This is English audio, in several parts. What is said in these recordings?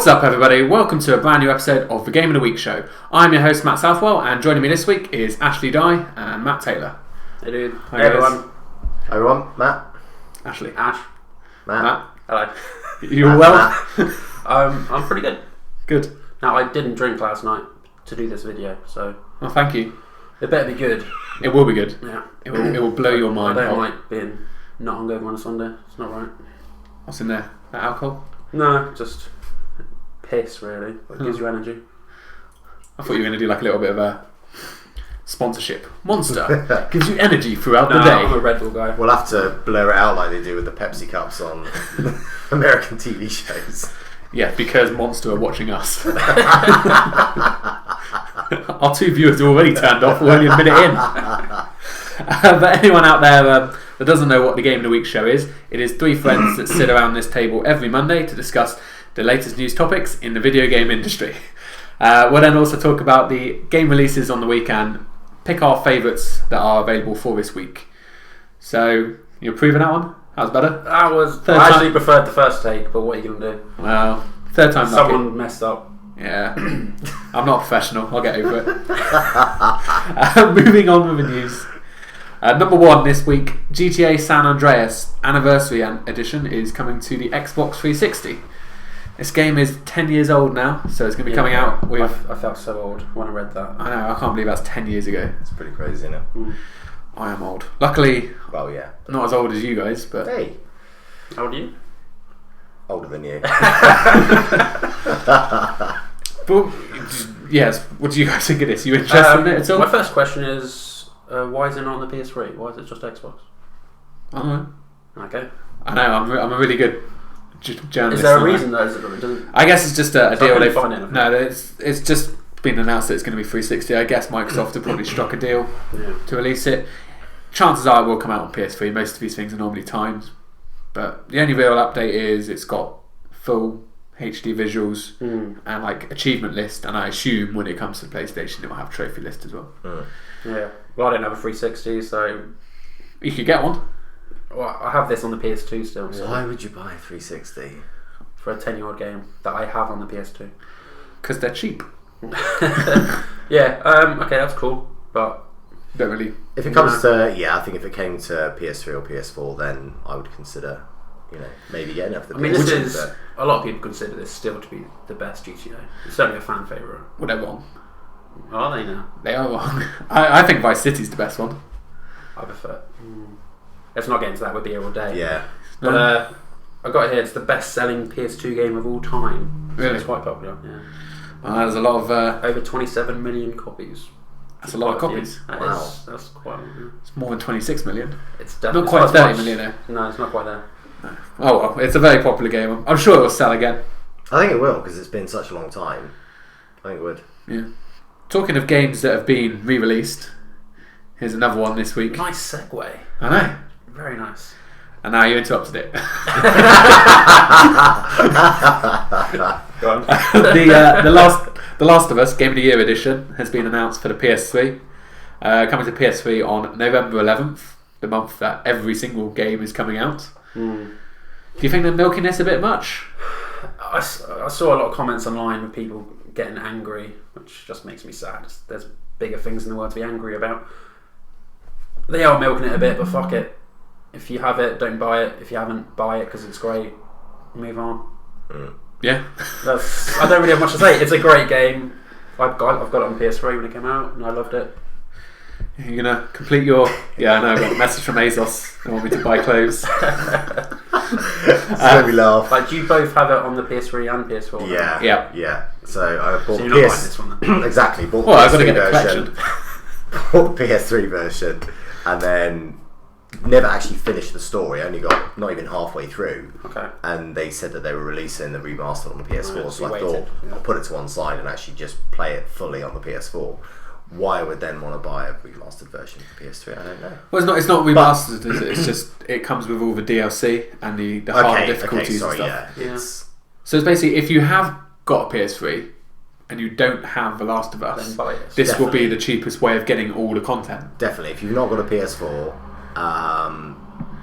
What's up, everybody? Welcome to a brand new episode of the Game of the Week show. I'm your host, Matt Southwell, and joining me this week is Ashley Dye and Matt Taylor. Hey, dude. Hi, hey, everyone. Hi, everyone. Matt. Ashley. Ash. Matt. Hello. You well? I'm pretty good. Good. Now, I didn't drink last night to do this video, so Well, thank you. it better be good. It will be good. Yeah. It will blow your mind. I don't like being not hungover on a Sunday. It's not right. What's in there? That alcohol? No, just piss, really. It gives you energy. I thought you were going to do like a little bit of a sponsorship. Monster gives you energy throughout the day. I'm a Red Bull guy. We'll have to blur it out like they do with the Pepsi cups on American TV shows. Yeah, because Monster are watching us. Our two viewers are already turned off. We're only a minute in. But anyone out there that doesn't know what the Game of the Week show is, it is three friends that sit around this table every Monday to discuss the latest news topics in the video game industry. We'll then also talk about the game releases on the weekend, pick our favourites that are available for this week. So, you approving that one? That was better? I actually preferred the first take, but what are you going to do? Well, third time lucky. Someone messed up. Yeah, I'm not a professional. I'll get over it. Moving on with the news. Number one this week, GTA San Andreas Anniversary Edition is coming to the Xbox 360. This game is 10 years old now, so it's going to be coming out with... I felt so old when I read that. I know, I can't believe that's 10 years ago. It's pretty crazy, isn't it? Mm. I am old. Luckily, Well, yeah. not as old as you guys, but... Hey, How old are you? older than you. But, yes, what do you guys think of this? You interested in it at all? My first question is, why is it not on the PS3? Why is it just Xbox? I don't know. Okay. I know, I'm a really good journalist. Is there a on that. reason though? Is it, doesn't, I guess it's just a deal. couldn't find anything. No, it's just been announced that it's going to be 360. I guess Microsoft have probably struck a deal to release it. Chances are it will come out on PS3. Most of these things are normally timed, but the only real update is it's got full HD visuals and like achievement list. And I assume when it comes to PlayStation, it will have trophy list as well. Yeah. Well, I don't have a 360, so You could get one. well, I have this on the PS2 still. So Why would you buy a 360? for a 10-year-old game that I have on the PS2. Because they're cheap. Yeah. Okay, that's cool, but Don't really. If it comes to, I think if it came to PS3 or PS4, then I would consider, maybe getting it for the I mean, PS2. this is a lot of people consider this still to be the best GTA. It's certainly a fan favourite. Well, they're wrong. Are they now? They are wrong. I think Vice City's the best one. I prefer. Let's not get into that. We'll be here all day. Yeah. But I got it here. It's the best-selling PS2 game of all time. So Really? it's quite popular. Yeah. There's a lot of. Over 27 million copies. That's a lot of copies. Wow. That's quite. It's more than 26 million. It's definitely Not quite it's 30 much- million though. No, it's not quite there. Oh well, it's a very popular game. I'm sure it'll sell again. I think it will, because it's been such a long time. I think it would. Yeah. Talking of games that have been re-released, here's another one this week. Nice segue. I know. Very nice. And now you interrupted it. Go on. the Last of Us Game of the Year edition has been announced for the PS3. Coming to PS3 on November 11th, the month that every single game is coming out. Do you think they're milking this a bit much? I saw a lot of comments online with people getting angry, which just makes me sad. There's bigger things in the world to be angry about. They are milking it a bit, but fuck it. If you have it, don't buy it. If you haven't, buy it because it's great. Move on. Yeah. I don't really have much to say. It's a great game. I've got it on PS3 when it came out, and I loved it. You're gonna complete your... Yeah, I know, I got a message from ASOS. They want me to buy clothes. So we laugh. Like, do you both have it on the PS3 and PS4? Yeah. Yeah. So I bought So you're not buying this one then? Exactly. Bought Well, the I've got to PS3 get a version. collection. Bought the PS3 version, and then never actually finished the story. Only got not even halfway through. Okay. And they said that they were releasing the remaster on the PS4, Right, so you I waited. thought I'll put it to one side and actually just play it fully on the PS4. Why I would then want to buy a remastered version for PS3, I don't know. Well, it's not remastered, is it? It's just it comes with all the DLC and the hard difficulties and stuff. Yeah. So it's basically if you have got a PS3 and you don't have The Last of Then Us, buy it. this will be Definitely. the cheapest way of getting all the content. Definitely, if you've not got a PS4,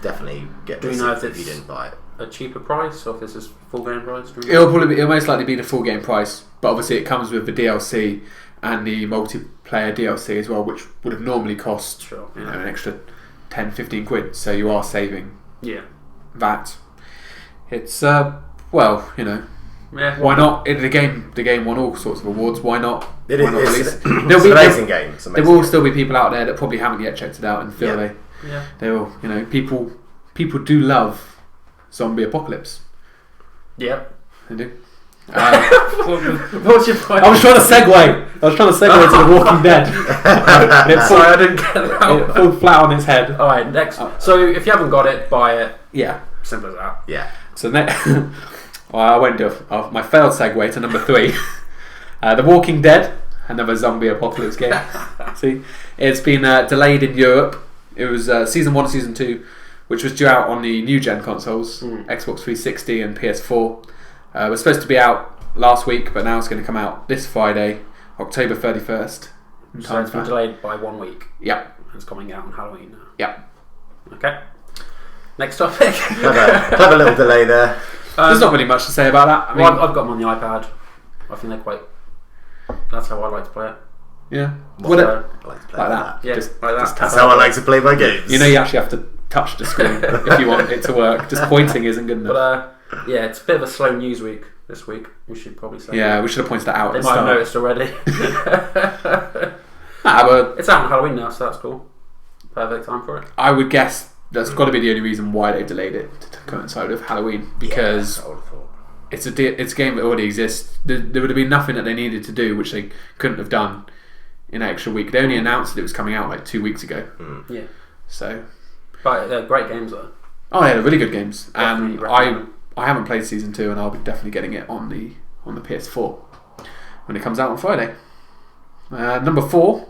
definitely get Do you this know if if you it's didn't buy it. a cheaper price, or if this is full game price? It'll most likely be the full game price, but obviously it comes with the DLC and the multiplayer DLC as well, which would have normally cost an extra 10-15 quid. So you are saving that. It's well, you know. Yeah, why not? The game won all sorts of awards. Why not? It's an amazing game. There will still be people out there that probably haven't yet checked it out and feel they will. You know, people do love zombie apocalypse. Yep, they do. What's your point? I was trying to segue to The Walking Dead. Sorry, I didn't get that. It fell flat on its head. All right, next. So if you haven't got it, buy it. Yeah, simple as that. Yeah. So next. Well, I went to my failed segue to number 3. The Walking Dead, another zombie apocalypse game. See, it's been delayed in Europe. It was Season 1 and Season 2, which was due out on the new gen consoles, Xbox 360 and PS4. It was supposed to be out last week, but now it's going to come out this Friday, October 31st. So it's been delayed by 1 week. Yep. It's coming out on Halloween now. Yep. Okay. Next topic. Clever little delay there. There's not really much to say about that. I mean, I've got them on the iPad. I think they're quite. That's how I like to play it. Yeah. I like to play like that. Yeah, just like that. That's how I like to play my games. You know, you actually have to touch the screen if you want it to work. Just pointing isn't good enough. But yeah, it's a bit of a slow news week this week. We should probably say. Yeah, we should have pointed that out. They at might have the noticed already. but it's out on Halloween now, so that's cool. Perfect time for it. I would guess that's got to be the only reason why they've delayed it to coincide with Halloween, because it's a game that already exists. There would have been nothing that they needed to do which they couldn't have done in an extra week. They only announced that it was coming out like 2 weeks ago. Yeah. So. But they're great games though. Oh yeah, they're really good games. Definitely And I haven't played Season 2, and I'll be definitely getting it on the PS4 when it comes out on Friday. Number 4.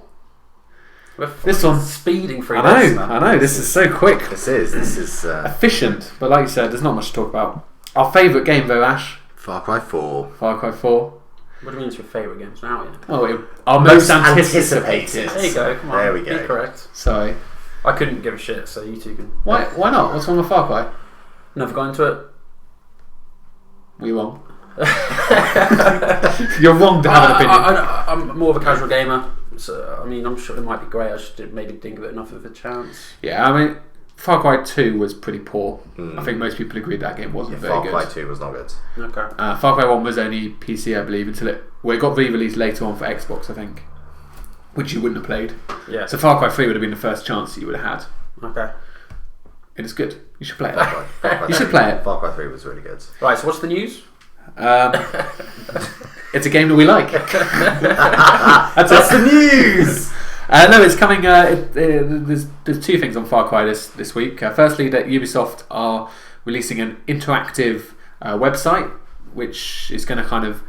This one's speeding through. I know. This is so quick. This is efficient. But like you said, there's not much to talk about. Our favourite game though, Ash. Far Cry 4. Far Cry 4. What do you mean it's your favourite games now? Yeah. Oh, our most anticipated. There you go. Come on. There we go. Be correct. Sorry. I couldn't give a shit, so you two can. Why not? What's wrong with Far Cry? Never got into it. We're wrong. You're wrong to have an opinion. I'm more of a casual gamer, so I mean, I'm sure it might be great. I just maybe didn't give it enough of a chance. Yeah, I mean, Far Cry 2 was pretty poor. I think most people agreed that game wasn't very good. Far Cry 2 was not good. Okay. Far Cry 1 was only PC, I believe, until it got re-released later on for Xbox, I think, which you wouldn't have played. Yeah. So Far Cry 3 would have been the first chance that you would have had. Okay. It is good. You should play it. Far Cry You should play it. Far Cry 3 was really good. Right. So what's the news? It's a game that we like. That's the news. No, it's coming. There's 2 things on Far Cry this week. Firstly, that Ubisoft are releasing an interactive website, which is going to kind of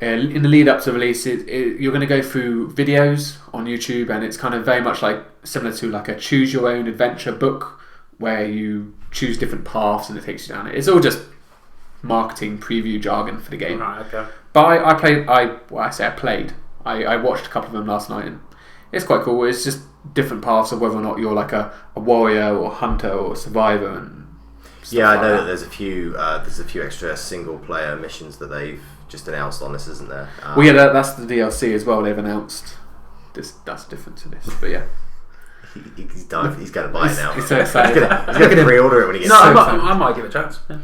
in the lead up to release you're going to go through videos on YouTube, and it's kind of very much like similar to like a choose your own adventure book where you choose different paths and it takes you down it. It's all just marketing preview jargon for the game. Right. Okay. But I played. I watched a couple of them last night, and it's quite cool. It's just different paths of whether or not you're like a warrior or hunter or survivor and stuff I like know that. that there's a few extra single player missions that they've just announced on this, isn't there? Well, yeah, that's the DLC as well. They've announced that's different to this, but yeah. He's going to buy it now. He's so excited. He's going to pre-order it when he gets No, it. I might give it a chance. Yeah.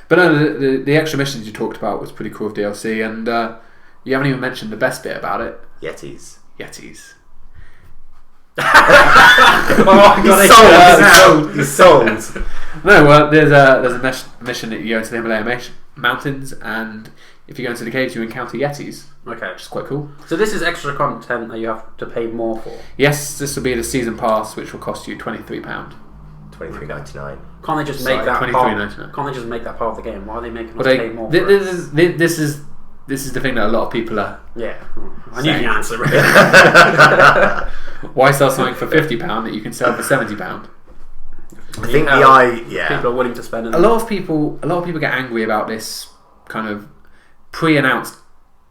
But no, the extra missions you talked about was pretty cool with DLC, and you haven't even mentioned the best bit about it. Yetis. He's sold. No, there's a mission that you go into the Himalaya mountains, and if you go into the caves, you encounter Yetis. Okay. Which is quite cool. So this is extra content that you have to pay more for. Yes, this will be the season pass, which will cost you £23. $23.99. Can't they just make that part? $23.99. Can't they just make that part of the game? Why are they making us Well, pay more? this is the thing that a lot of people are. Yeah, I knew the answer. Why sell something for £50 that you can sell for £70? I think people are willing to spend it. A lot of people get angry about this kind of pre-announced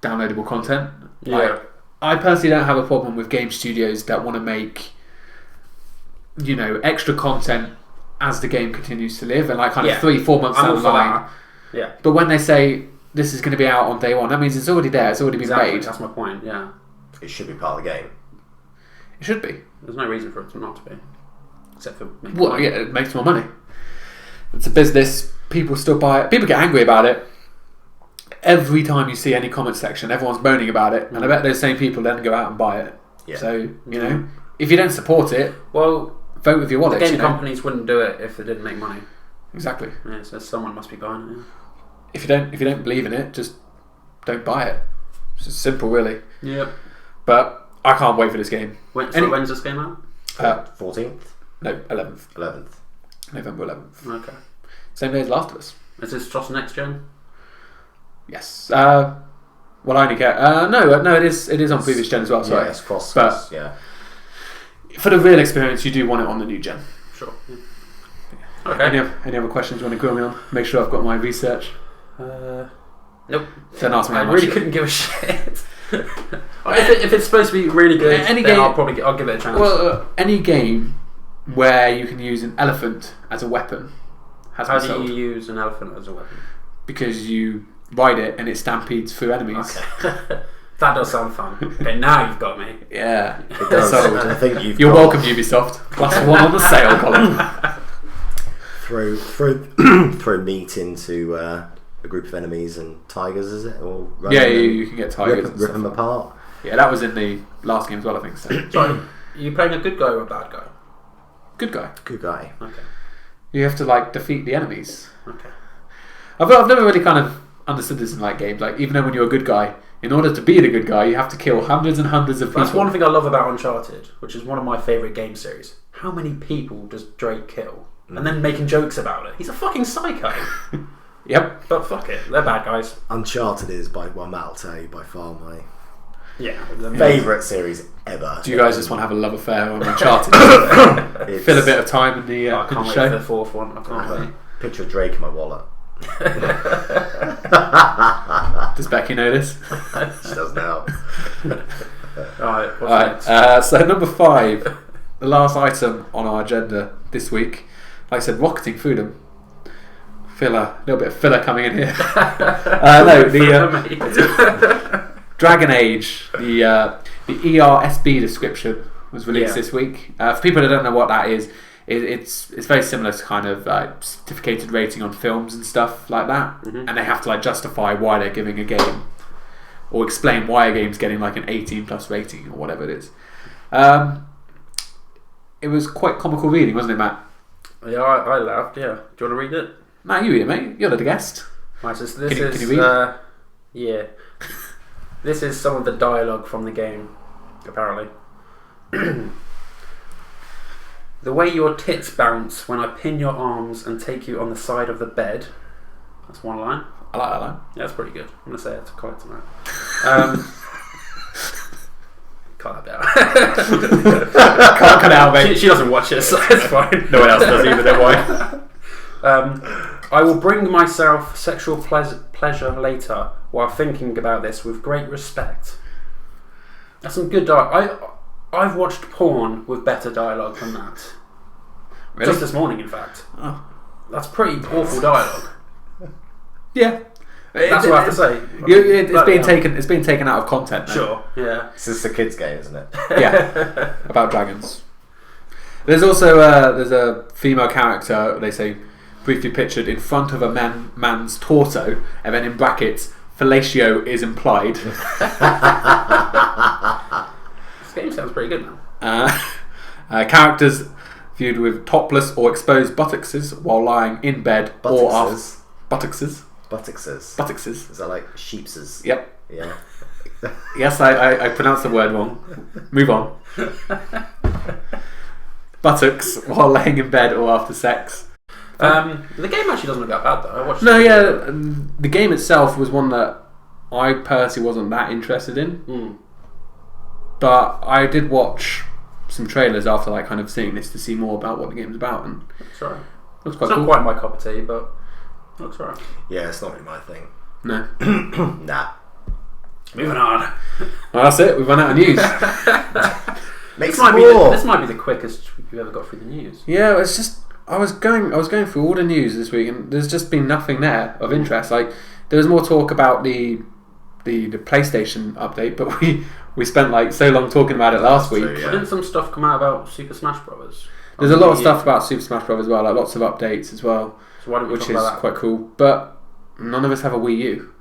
downloadable content. Yeah. I personally don't have a problem with game studios that want to make extra content as the game continues to live, and like kind Yeah. of 3-4 months I'm down all the for line. that. Yeah. But when they say this is going to be out on day one, that means it's already there. It's already been Exactly. made. That's my point. Yeah. It should be part of the game. It should be. There's no reason for it to not to be, except for making Well, money. yeah, it makes more money. It's a business. People still buy it. People get angry about it. Every time you see any comment section, everyone's moaning about it, and I bet those same people then go out and buy it. Yeah. So, you know, if you don't support it, Well, vote with your wallet. game you know? companies wouldn't do it if they didn't make money. Exactly. Yeah, so someone must be buying it. If you don't believe in it, just don't buy it. It's just simple, really. Yeah. Yep. But I can't wait for this game. When's this game out? 14th? No, 11th. 11th. November 11th. Okay. Same day as Last of Us. Is this just next gen? Yes. Well, I only get no. It is on previous gen as well. Sorry. Yeah, it's cross. But yeah. for the real experience, you do want it on the new gen. Sure. Yeah. Okay. Any other questions you want to grill me on? Make sure I've got my research. Nope. Don't ask me I how really much. couldn't give a shit. if it's supposed to be really good, Any then game- I'll give it a chance. Well, any game where you can use an elephant as a weapon has How been do sold. you use an elephant as a weapon? Because you ride it and it stampedes through enemies. Okay. That does sound fun. Okay, now you've got me. Yeah, It does. sold. And I think You're welcome, Ubisoft. +1 on the sale column. throw meat into a group of enemies and tigers, is it? Or run Yeah, them and you can get tigers and rip stuff. them apart. Yeah, that was in the last game as well, I think. So. Sorry, are you playing a good guy or a bad guy? Good guy. Good guy. Okay. You have to like defeat the enemies. Okay. I've never really kind of understood this in like games. Like even though when you're a good guy, in order to be the good guy, you have to kill hundreds and hundreds of people. That's one thing I love about Uncharted, which is one of my favourite game series. How many people does Drake kill? And then making jokes about it. He's a fucking psycho. Yep. But fuck it, they're bad guys. Uncharted is Matt will tell you, by far my Yeah. favourite series ever. Do you guys just want to have a love affair on Uncharted? It's- Fill a bit of time in the, I in can't the wait show. for the fourth one. I can't wait. Picture of Drake in my wallet. Does Becky know this? She does now. Alright, what's Alright, next? so number 5, the last item on our agenda this week. Like I said, rocketing through them. Filler, a little bit of filler coming in here. No, the Dragon Age, the ESRB description was released this week. For people that don't know what that is, it's very similar to kind of certificated rating on films and stuff like that, and they have to like justify why they're giving a game or explain why a game's getting like an 18+ rating or whatever it is. It was quite comical reading, wasn't it, Matt? Yeah, I laughed, yeah. Do you want to read it? Matt, you read it, mate. You're the guest. Right, so this Can you is... read? yeah. This is some of the dialogue from the game, apparently. The way your tits bounce when I pin your arms and take you on the side of the bed. That's one line. I like that line. Yeah, that's pretty good. I'm going to say it to quite tonight. Cut that bit out. Can't cut it out, mate. She doesn't watch it, so it's fine. No one else does either, don't worry. I will bring myself sexual pleasure later while thinking about this with great respect. That's some good dialogue. I've watched porn with better dialogue than that. Really? Just this morning, in fact. Oh. That's pretty awful dialogue. Yeah. That's what I have to say. It's being taken out of content. Then. Sure, yeah. This is a kid's game, isn't it? Yeah, about dragons. There's also there's a female character, they say, briefly pictured in front of a man's torso, and then in brackets, fellatio is implied. This game sounds pretty good now. Characters viewed with topless or exposed buttocks while lying in bed or off. Buttocks. Buttocks. Is that like sheepses? Yep. Yeah. Yes, I pronounced the word wrong. Move on. Buttocks while laying in bed or after sex. The game actually doesn't look that bad though. I watched The game itself was one that I personally wasn't that interested in. But I did watch some trailers after like kind of seeing this to see more about what the game's about, and That's right. looks quite It's cool. not quite my cup of tea, but it looks right. Yeah, it's not really my thing. No. Nah. Moving on. Well, that's it. We've run out of news. Make This some might more. be the quickest you've ever got through the news. Yeah, it's just I was going through all the news this week, and there's just been nothing there of interest. Like there was more talk about the PlayStation update, but we spent like so long talking about it last week. Yeah. Didn't some stuff come out about Super Smash Brothers? There's a lot of stuff about Super Smash Bros. As well, like lots of updates as well, So why don't we which talk is about that? quite cool. But none of us have a Wii U.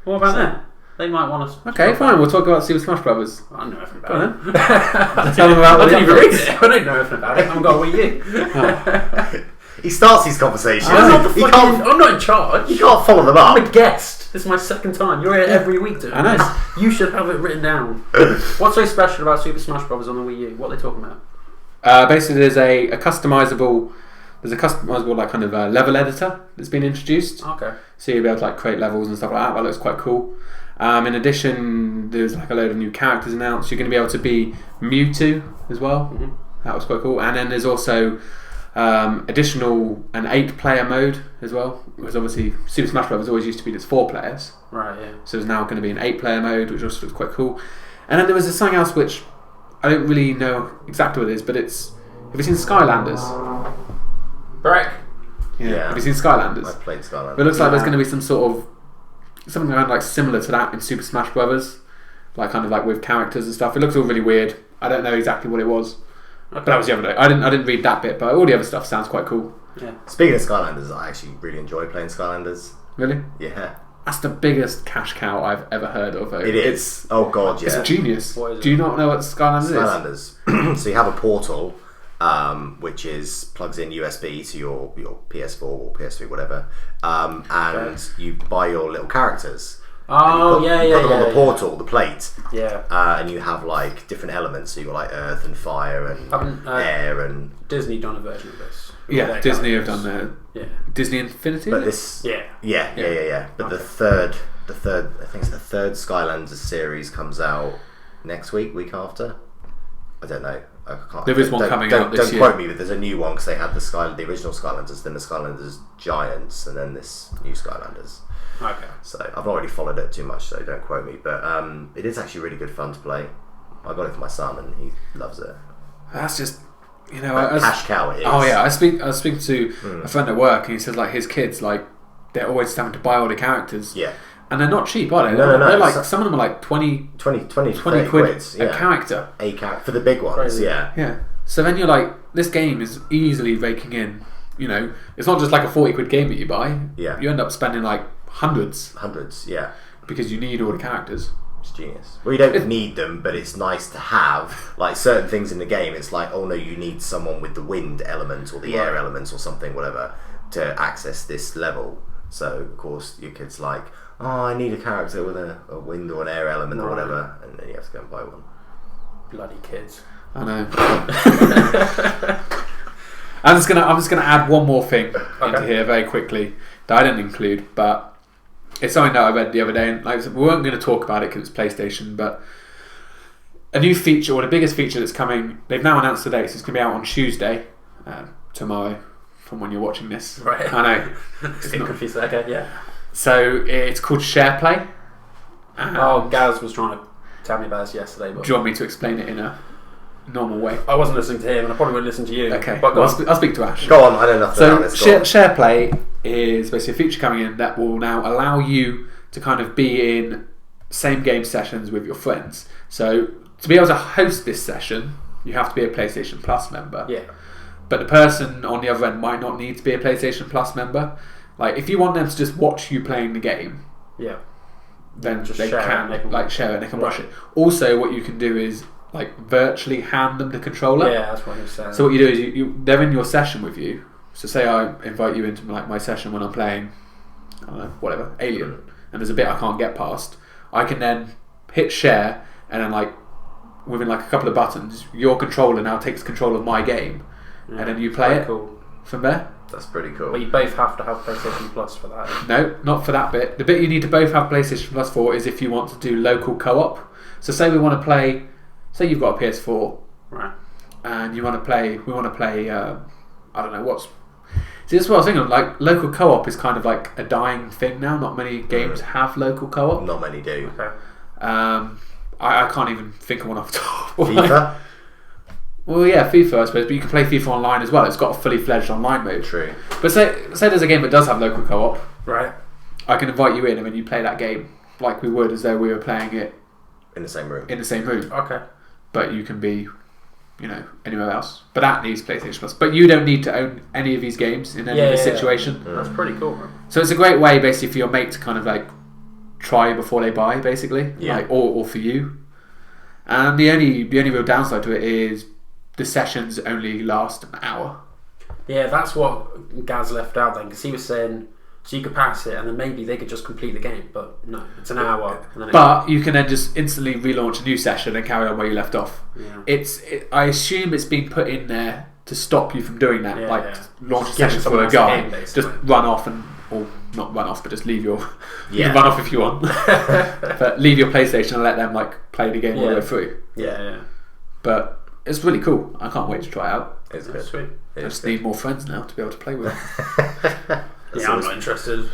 What about them? They might want us. Okay, fine. We'll talk about Super Smash Bros. I don't know anything Go on about it. then. Tell them about I the didn't even read updates. it. I don't know anything about it. I haven't got a Wii U. He starts these conversations. I'm not in charge. You can't follow them up. I'm a guest. This is my second time. You're here every week doing I know. this. You should have it written down. What's so special about Super Smash Bros. On the Wii U? What are they talking about? Basically, there's a customizable. There's a customizable like kind of level editor that's been introduced. Okay. So you'll be able to like create levels and stuff like that. That looks quite cool. In addition, there's like a load of new characters announced. You're going to be able to be Mewtwo as well. Mm-hmm. That was quite cool. And then there's also additional an 8-player mode as well. Because obviously Super Smash Bros. Always used to be just 4 players. Right. Yeah. So there's now going to be an 8-player mode, which also looks quite cool. And then there was something else which I don't really know exactly what it is, but it's. Have you seen Skylanders? Breck. Yeah. Have you seen Skylanders? I played Skylanders. But it looks like there's going to be some sort of something kind of like similar to that in Super Smash Brothers, like kind of like with characters and stuff. It looks all really weird. I don't know exactly what it was, but that was the other day. I didn't read that bit, but all the other stuff sounds quite cool. Yeah. Speaking of Skylanders, I actually really enjoy playing Skylanders. Really, Yeah. that's the biggest cash cow I've ever heard of. It is. Oh god, yeah. It's genius. What is it? Do you not know what Skylanders is? Skylanders. So you have a portal, which plugs in USB to your PS4 or PS3, whatever, and you buy your little characters. Oh, you put them on the portal, the plate, Yeah. and you have like different elements. So you got like earth and fire and air and. Disney done a version of this. Yeah, Their Disney have characters. done Yeah. Disney Infinity. But this, Yeah. yeah. But Okay. the third, I think it's the third Skylanders series comes out next week after. I don't know. I can't. There is one coming out this Don't year. quote me, but there's a new one because they had the original Skylanders, then the Skylanders Giants, and then this new Skylanders. Okay. So I've not really followed it too much, so don't quote me. But it is actually really good fun to play. I got it for my son, and he loves it. That's just Cash cow it is. Oh yeah, I was speaking to a friend at work, and he says like his kids like they're always having to buy all the characters. Yeah. And they're not cheap, are they? No. They're like some of them are like 20 20 quid quid a character. A character for the big ones. Crazy. Yeah. Yeah. So then you're like, this game is easily raking in. You know, it's not just like a 40 quid game that you buy. Yeah. You end up spending like hundreds Yeah. because you need all the characters. It's genius. Well, you don't need them, but it's nice to have. Like certain things in the game, it's like, oh no, you need someone with the wind element or the air element or something, whatever, to access this level. So of course your kid's like, oh, I need a character with a wind or an air element or whatever, and then you have to go and buy one. Bloody kids. I know. I'm just gonna add one more thing into here very quickly that I didn't include, but it's something that I read the other day, and like we weren't going to talk about it because it's PlayStation, but a new feature, or the biggest feature that's coming, they've now announced the date, so it's going to be out on Tuesday, tomorrow, from when you're watching this. Right. I know. It's not confused. Okay, yeah. So it's called SharePlay. Gaz was trying to tell me about this yesterday, but Do you want me to explain it in a normal way? I wasn't listening to him, and I probably wouldn't listen to you. Okay, But well, I'll speak to Ash. Go on, I know nothing So about this. Go on. SharePlay is basically a feature coming in that will now allow you to kind of be in same game sessions with your friends. So to be able to host this session, you have to be a PlayStation Plus member. Yeah. But the person on the other end might not need to be a PlayStation Plus member. Like if you want them to just watch you playing the game, Yeah. then Just they share it can and they can- like share it and they can watch Right. it. Also, what you can do is like virtually hand them the controller. Yeah, that's what he was saying. So what you do is they're in your session with you. So say I invite you into like my session when I'm playing, I don't know, whatever, Alien, and there's a bit I can't get past. I can then hit share, and then like within like a couple of buttons, your controller now takes control of my game, and then you play Very it cool. from there. That's pretty cool. Well, you both have to have PlayStation Plus for that. No, not for that bit. The bit you need to both have PlayStation Plus for is if you want to do local co-op. So say we want to play, say you've got a PS4, Right. and we want to play. I don't know what's. See, that's what I was thinking. Like local co-op is kind of like a dying thing now. Not many games have local co-op. Not many do. Okay. I can't even think of one off the top. of my- FIFA? Well, yeah, FIFA, I suppose, but you can play FIFA online as well. It's got a fully fledged online mode. True. But say there's a game that does have local co-op. Right. I can invite you in, and then you play that game like we would as though we were playing it In the same room. Okay. But you can be, anywhere else. But that needs PlayStation Plus. But you don't need to own any of these games in any situation. Yeah. That's pretty cool, man. So it's a great way, basically, for your mate to kind of like try before they buy, basically. Yeah. Like, or for you. And the only real downside to it is the sessions only last an hour. Yeah, that's what Gaz left out then, because he was saying so you could pass it and then maybe they could just complete the game, but no, it's an hour. And then but you can then just instantly relaunch a new session and carry on where you left off. Yeah. I assume it's been put in there to stop you from doing that. Launch a Just session giving for a someone guy, else a game, just run off or not run off, but just leave your. You can run off if you want, but leave your PlayStation and let them play the game all the way through. Yeah. But it's really cool. I can't wait to try it out. It's good. Sweet. I just need more friends now to be able to play with. Yeah, I'm not interested.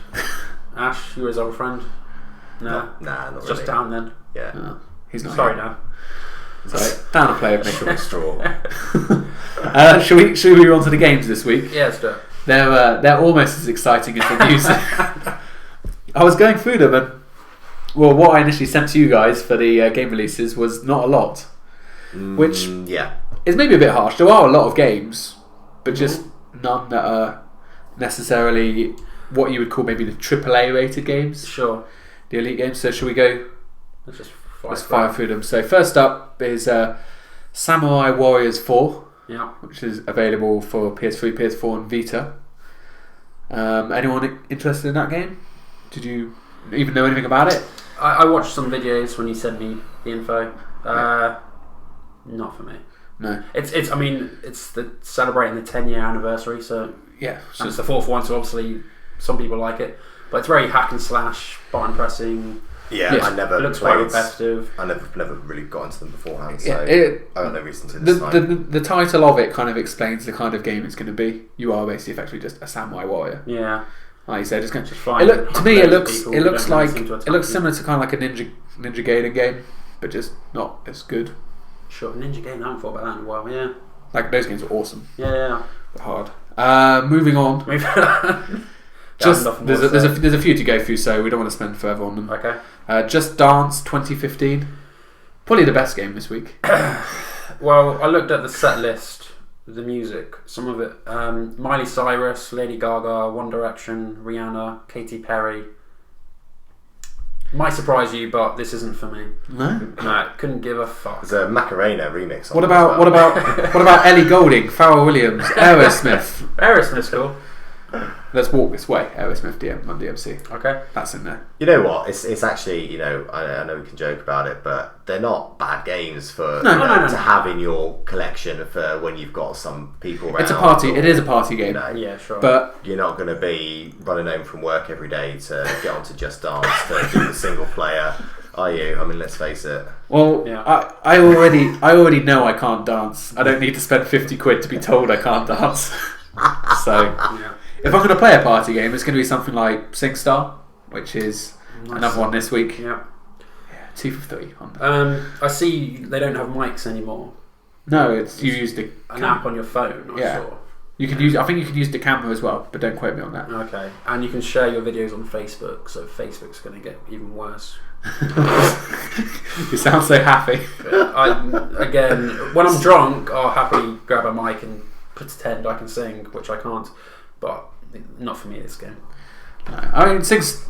Ash, you his old friend? No. Nah, not Just really. Dan then. Yeah. No, he's not. Sorry, here. Dan. Sorry, Dan will play with me. Straw. Should we move on to the games this week? Yeah, let's do it. They're almost as exciting as the news. I was going through them, and what I initially sent to you guys for the game releases was not a lot, which is maybe a bit harsh. There are a lot of games, but just none that are necessarily what you would call maybe the AAA rated games. Sure. The elite games. So should we go? Let's fire through them. So first up is Samurai Warriors 4. Yeah. Which is available for PS3, PS4 and Vita. Anyone interested in that game? Did you even know anything about it? I watched some videos when you sent me the info. Not for me. No. It's celebrating the 10-year anniversary, so yeah, and it's the fourth one, so obviously some people like it. But it's very hack and slash, button pressing. Yeah, Yes. I never It looks played. quite repetitive. I never really got into them beforehand, so Yeah, I got no reason to this time. the title of it kind of explains the kind of game it's going to be. You are basically effectively just a samurai warrior. Yeah. Like you said, just going. flying To me, it looks people who don't really like seem to it attack looks you. similar to kind of like a Ninja Gaiden game, but just not as good. Sure, Ninja Game. I haven't thought about that in a while. Yeah. Like those games are awesome, Yeah. but hard. Moving on. Just there's a few to go through, so we don't want to spend forever on them. Okay. Just Dance 2015, probably the best game this week. Well, I looked at the set list, the music, some of it. Miley Cyrus, Lady Gaga, One Direction, Rihanna, Katy Perry. Might surprise you, but this isn't for me. No. No, couldn't give a fuck. There's a Macarena remix. What about Ellie Goulding, Pharrell Williams, Aerosmith? Aerosmith's cool. Let's Walk This Way, Aerosmith on DMC. Okay. That's in there. You know what? It's actually, I know we can joke about it, but they're not bad games for No. to have in your collection for when you've got some people around. It's a party. It is a party game. Yeah, sure. But You're not going to be running home from work every day to get onto Just Dance to do the single player, are you? I mean, let's face it. well, Yeah. I already know I can't dance. I don't need to spend 50 quid to be told I can't dance. So yeah. if I'm going to play a party game, it's going to be something like Singstar, which is another one this week. Yeah. 2 for 3 on that. I see they don't have mics anymore. No, it's you use the An app on your phone, I saw. You can use. I think you can use the camera as well, but don't quote me on that. Okay. And you can share your videos on Facebook, so Facebook's going to get even worse. You sound so happy. Again, when I'm drunk, I'll happily grab a mic and pretend I can sing, which I can't. But not for me, this game. No. I mean,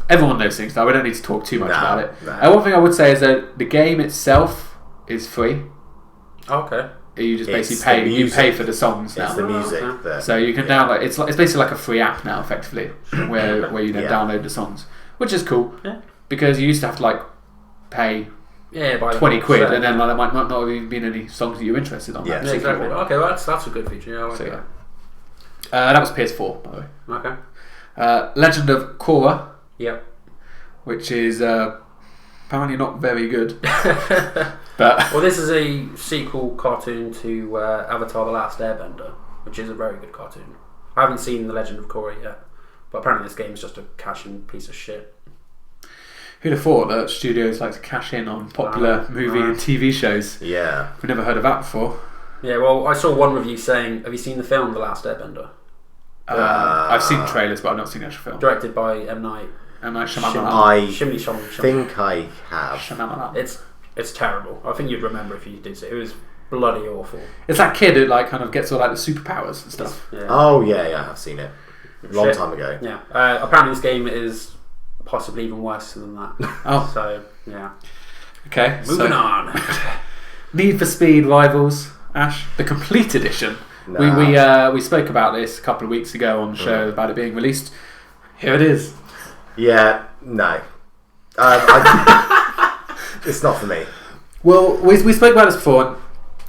everyone knows Singstar. We don't need to talk too much about it. No. One thing I would say is that the game itself is free. Okay. You just It's basically the pay. You music. pay for the songs It's now. the music Okay. that. So you can download. It's basically like a free app now, effectively, where you then Yeah. download the songs, which is cool. Yeah. Because you used to have to pay Yeah, by 20 quid, set. and then there might not have even been any songs that you're interested on. Yeah. That Yeah, particular exactly. one. Okay, well, that's a good feature. Yeah, I like So, that. That was PS4, by the way. Okay. Legend of Korra, Yep. which is apparently not very good. But Well, this is a sequel cartoon to Avatar: The Last Airbender, which is a very good cartoon. I haven't seen The Legend of Korra yet, but apparently this game is just a cash-in piece of shit. who'd have thought that studios like to cash in on popular movie and TV shows? Yeah. We've never heard of that before. Yeah, well, I saw one review saying, have you seen the film The Last Airbender? I've seen trailers, but I've not seen the actual film. Directed by M. Night Shyamalan. I Shyamalan. think I have. Shyamalan. It's terrible. I think you'd remember if you did see it. It was bloody awful. It's that kid who like kind of gets all like the superpowers and stuff. Yeah. Oh yeah, I've seen it. Long time ago. Yeah. Apparently this game is possibly even worse than that. Oh. So, yeah. Okay. Moving on. Need for Speed Rivals, Ash, the complete edition. Nah. We spoke about this a couple of weeks ago on the show about it being released. Here it is. Yeah, no. It's not for me. Well, we spoke about this before.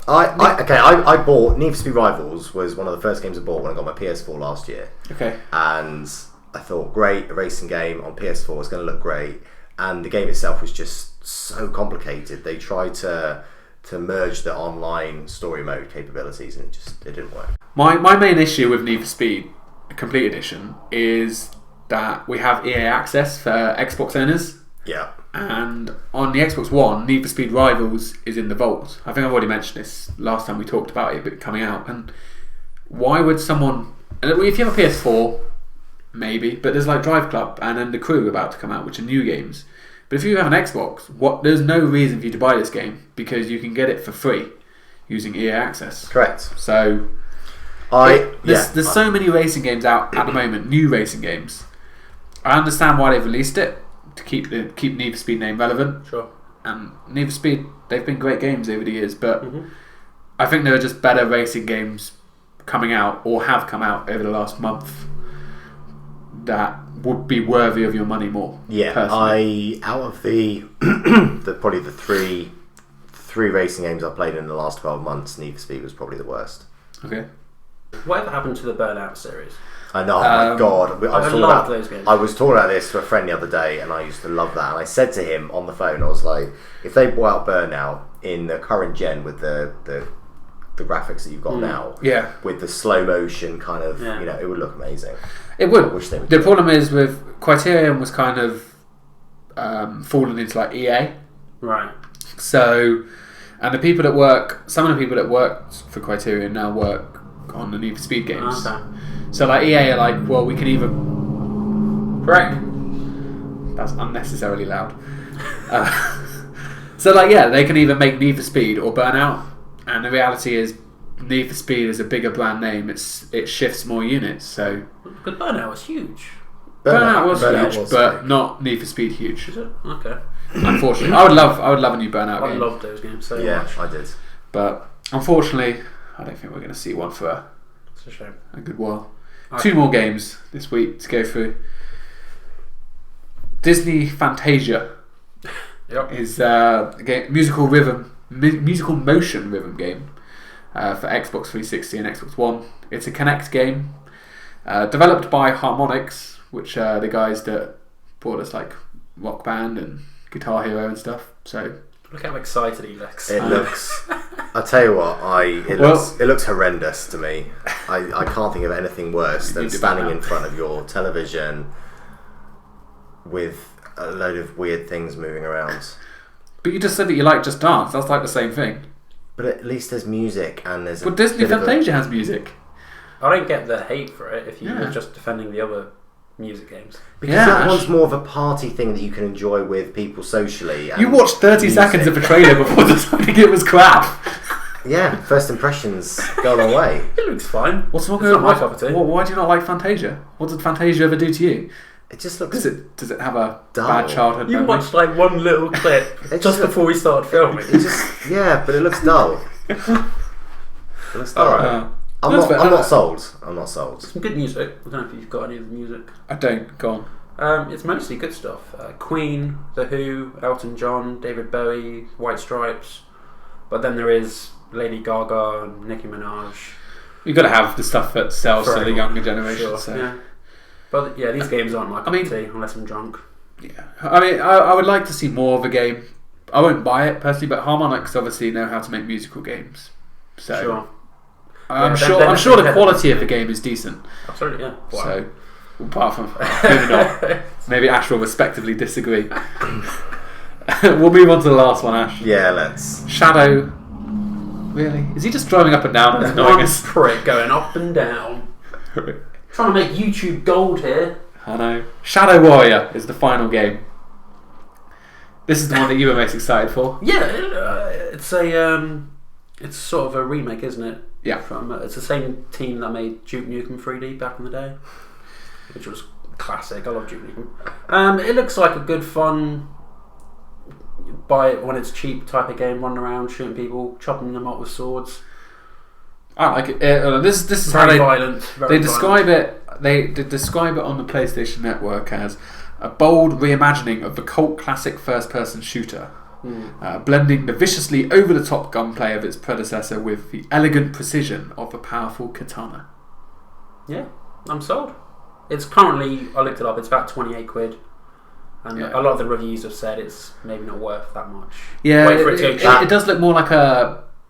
I bought Need for Speed Rivals was one of the first games I bought when I got my PS4 last year. Okay. And I thought, great, a racing game on PS4 is going to look great. And the game itself was just so complicated. They tried to merge the online story mode capabilities, and it didn't work. My main issue with Need for Speed Complete Edition is that we have EA access for Xbox owners. Yeah. And on the Xbox One, Need for Speed Rivals is in the vault. I think I've already mentioned this last time we talked about it coming out. And why would someone... If you have a PS4, maybe, but there's like Drive Club and then The Crew about to come out, which are new games. But if you have an Xbox, there's no reason for you to buy this game because you can get it for free using EA access. Correct. So there's so many racing games out at the moment, new racing games. I understand why they've released it, to keep Need for Speed name relevant. Sure. And Need for Speed, they've been great games over the years, but I think there are just better racing games coming out or have come out over the last month that would be worthy of your money more. Yeah, personally. out of the probably the three racing games I've played in the last 12 months, Need for Speed was probably the worst. Okay. Whatever happened to the Burnout series? I know, oh my god. Those games. I was talking about this to a friend the other day, and I used to love that. And I said to him on the phone, I was like, if they brought out Burnout in the current gen with the graphics that you've got now, with the slow motion kind of, it would look amazing. It would. I wish they would. The problem is with Criterion was kind of fallen into like EA. Right. So, and the people that work, some of the people that worked for Criterion now work on the Need for Speed games. Okay. So like EA are like, well, we can either... Correct. That's unnecessarily loud. So like, yeah, they can either make Need for Speed or Burnout. And the reality is, Need for Speed is a bigger brand name. It shifts more units. So, but Burnout was huge. Burnout was huge, was but big. Not Need for Speed huge. Is it? Okay. Unfortunately, I would love a new Burnout I game. loved those games so much. I did. But unfortunately, I don't think we're going to see one for it's a shame. A good while. 2 more games this week to go through. Disney Fantasia is a musical motion rhythm game for Xbox 360 and Xbox One. It's a Kinect game developed by Harmonix, which are the guys that brought us like Rock Band and Guitar Hero and stuff. So look how excited he looks. It looks. I tell you what, it looks horrendous to me. I can't think of anything worse than standing in front of your television with a load of weird things moving around. But you just said that you like Just Dance. That's like the same thing. But at least there's music and there's. But Disney Fantasia has music. I don't get the hate for it if you were just defending the other music games. Because that one's more of a party thing that you can enjoy with people socially. You watched 30 seconds of a trailer before deciding it was crap. Yeah, first impressions go a long way. It looks fine. What's wrong with it? Why do you not like Fantasia? What did Fantasia ever do to you? It just looks. Does it have a dull. bad childhood memory? You watched like one little clip just before we started filming. But it looks dull. It looks dull. Alright. I'm not sold. I'm not sold. Some good music. I don't know if you've got any of the music. I don't. Go on. It's mostly good stuff. Queen, The Who, Elton John, David Bowie, White Stripes. But then there is Lady Gaga and Nicki Minaj. You've got to have the stuff that sells to the younger generation. Sure. So. Yeah. But yeah, these games aren't like tea unless I'm drunk. Yeah. I mean, I would like to see more of a game. I won't buy it personally, but Harmonix obviously know how to make musical games. So sure. I'm sure the quality of the game is decent. Absolutely, yeah. Wow. So, apart from maybe not, maybe Ash will respectively disagree. We'll move on to the last one, Ash. Yeah, let's. Shadow Really? Is he just driving up and down and annoying One us? prick going up and down. Trying to make YouTube gold here. I know. Shadow Warrior is the final game. This is the one that you were most excited for. Yeah, it's a it's sort of a remake, isn't it? Yeah. From it's the same team that made Duke Nukem 3D back in the day, which was classic. I love Duke Nukem. It looks like a good fun, buy it when it's cheap type of game. Running around shooting people, chopping them up with swords. I like it. This is Very how they violent. Very they describe it. They describe it on the PlayStation Network as a bold reimagining of the cult classic first-person shooter, blending the viciously over-the-top gunplay of its predecessor with the elegant precision of a powerful katana. Yeah, I'm sold. It's currently, I looked it up, it's about 28 quid. And a lot of the reviews have said it's maybe not worth that much. Yeah, Wait for it to it does look more like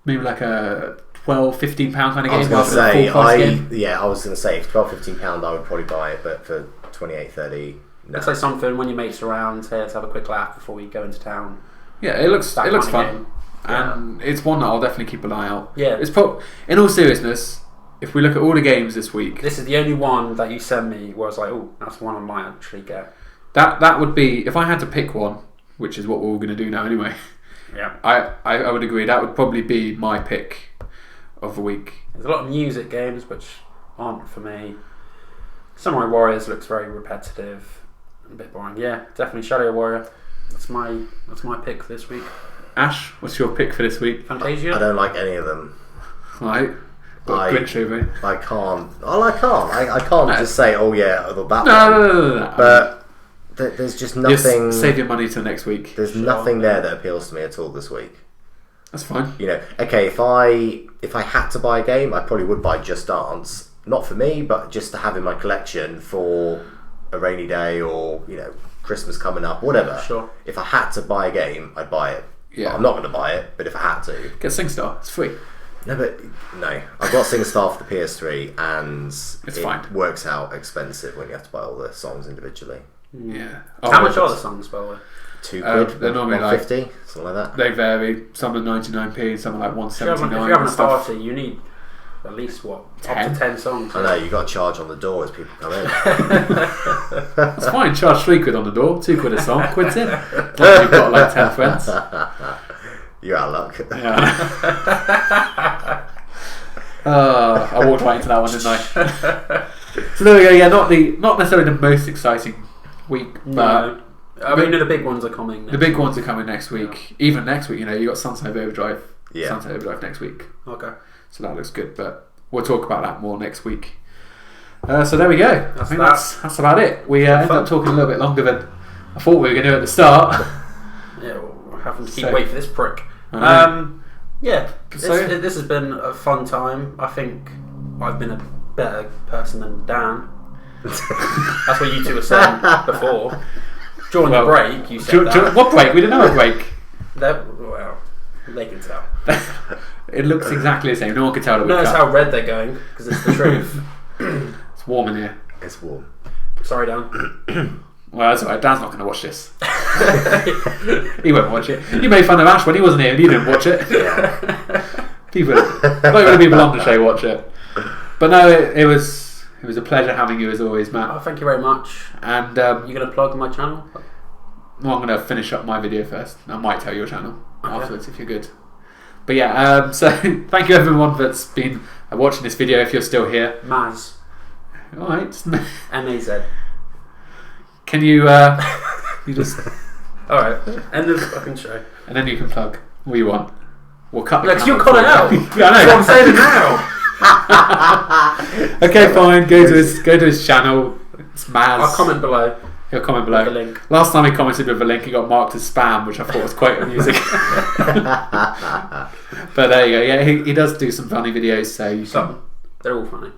maybe like a £12-15 kind of game. I was going to say, game. I was going to say, if £12-15 I would probably buy it, but for 28-30, no. It's like something when your mates are around, hey, let's have a quick laugh before we go into town. Yeah, it looks That fun, kind of game. and it's one that I'll definitely keep an eye out. Yeah. It's in all seriousness, if we look at all the games this week, This is the only one that you sent me where I was like, oh, that's one I might actually get. that would be, if I had to pick one, which is what we're all going to do now anyway. Yeah. I would agree that would probably be my pick of the week. There's a lot of music games which aren't for me. Samurai Warriors looks very repetitive and a bit boring. Yeah, definitely Shadow Warrior. That's my pick this week. Ash, what's your pick for this week? Fantasia? I don't like any of them. Right. Grinch over. I can't. Well, I can't. I can't just say, oh yeah, that one. No. But there's just nothing. Save your money till next week. There's nothing there that appeals to me at all this week. That's fine. You know, okay, if I had to buy a game, I probably would buy Just Dance. Not for me, but just to have in my collection for a rainy day or, you know, Christmas coming up, whatever. Sure. If I had to buy a game, I'd buy it. Yeah. I'm not going to buy it, but if I had to. Get Singstar. It's free. No, I've got Singstar for the PS3 and It's it fine. works out expensive when you have to buy all the songs individually. Yeah. How much are the songs, by the way? £2, they're normally $1.50, something like that. They vary. Some are 99p, some are like If you're 179. having a party, you need at least up 10? to 10 songs. I know, you've got to charge on the door as people come in. That's fine. Charge £3 on the door, £2 a song, quid's in. As long as you've got like 10 friends. You're out of luck. Yeah. I walked right into that one, didn't I? So there we go. Yeah, not necessarily the most exciting week, but No. I mean, the big ones are coming next the big week. ones are coming next week. Even next week, you know, you got Sunset Overdrive. Yeah. Sunset Overdrive next week. Okay. So that looks good, but we'll talk about that more next week. So there we go. I think that's about it. We ended up talking a little bit longer than I thought we were going to do at the start. Yeah, we'll have to keep waiting for this prick. Yeah, So- this has been a fun time. I think I've been a better person than Dan. That's what you two were saying before. During the break, you said that. What break? We didn't have a break. Well, they can tell. It looks exactly the same. No one can tell that we Notice cut. how red they're going, because it's the truth. It's warm in here. It's warm. Sorry, Dan. Well, that's alright. Dan's not going to watch this. He won't watch it. You made fun of Ash when he wasn't here and you didn't watch it. Not many people on the show watch it. But no, it was a pleasure having you as always, Matt. Oh, thank you very much. And You going to plug my channel? well, I'm going to finish up my video first. I might tell your channel afterwards if you're good. But yeah, so thank you everyone that's been watching this video if you're still here. Maz. Alright. M-A-Z. Can you just... Alright, end of the fucking show. And then you can plug what you want. We'll cut the Look, camera you're calling out. Yeah, I know. That's what I'm saying now. Okay, fine. Go to his channel. It's Maz. I'll comment below. He'll comment below. With the link. Last time he commented with a link, he got marked as spam, which I thought was quite amusing. But there you go. Yeah, he does do some funny videos, so you can They're all funny.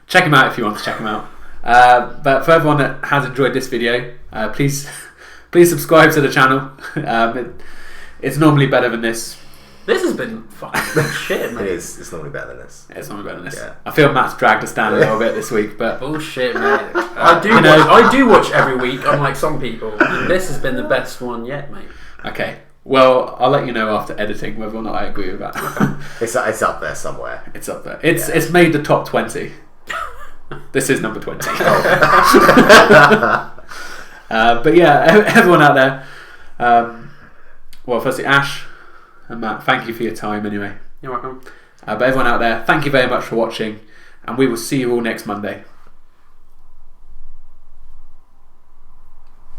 check him out if you want to check him out. But for everyone that has enjoyed this video, please subscribe to the channel. It's normally better than this. This has been fucking shit, mate. It is. It's normally better than this. It's normally better than this. Yeah. I feel Matt's dragged us down a little bit this week, but Bullshit, mate. I do watch every week, unlike some people. And this has been the best one yet, mate. okay. Well, I'll let you know after editing whether or not I agree with that. It's up there somewhere. It's up there. It's made the top 20. This is number 20. But yeah, everyone out there. Well, firstly, Ash and Matt, thank you for your time anyway. You're welcome. But everyone out there, thank you very much for watching, and we will see you all next Monday.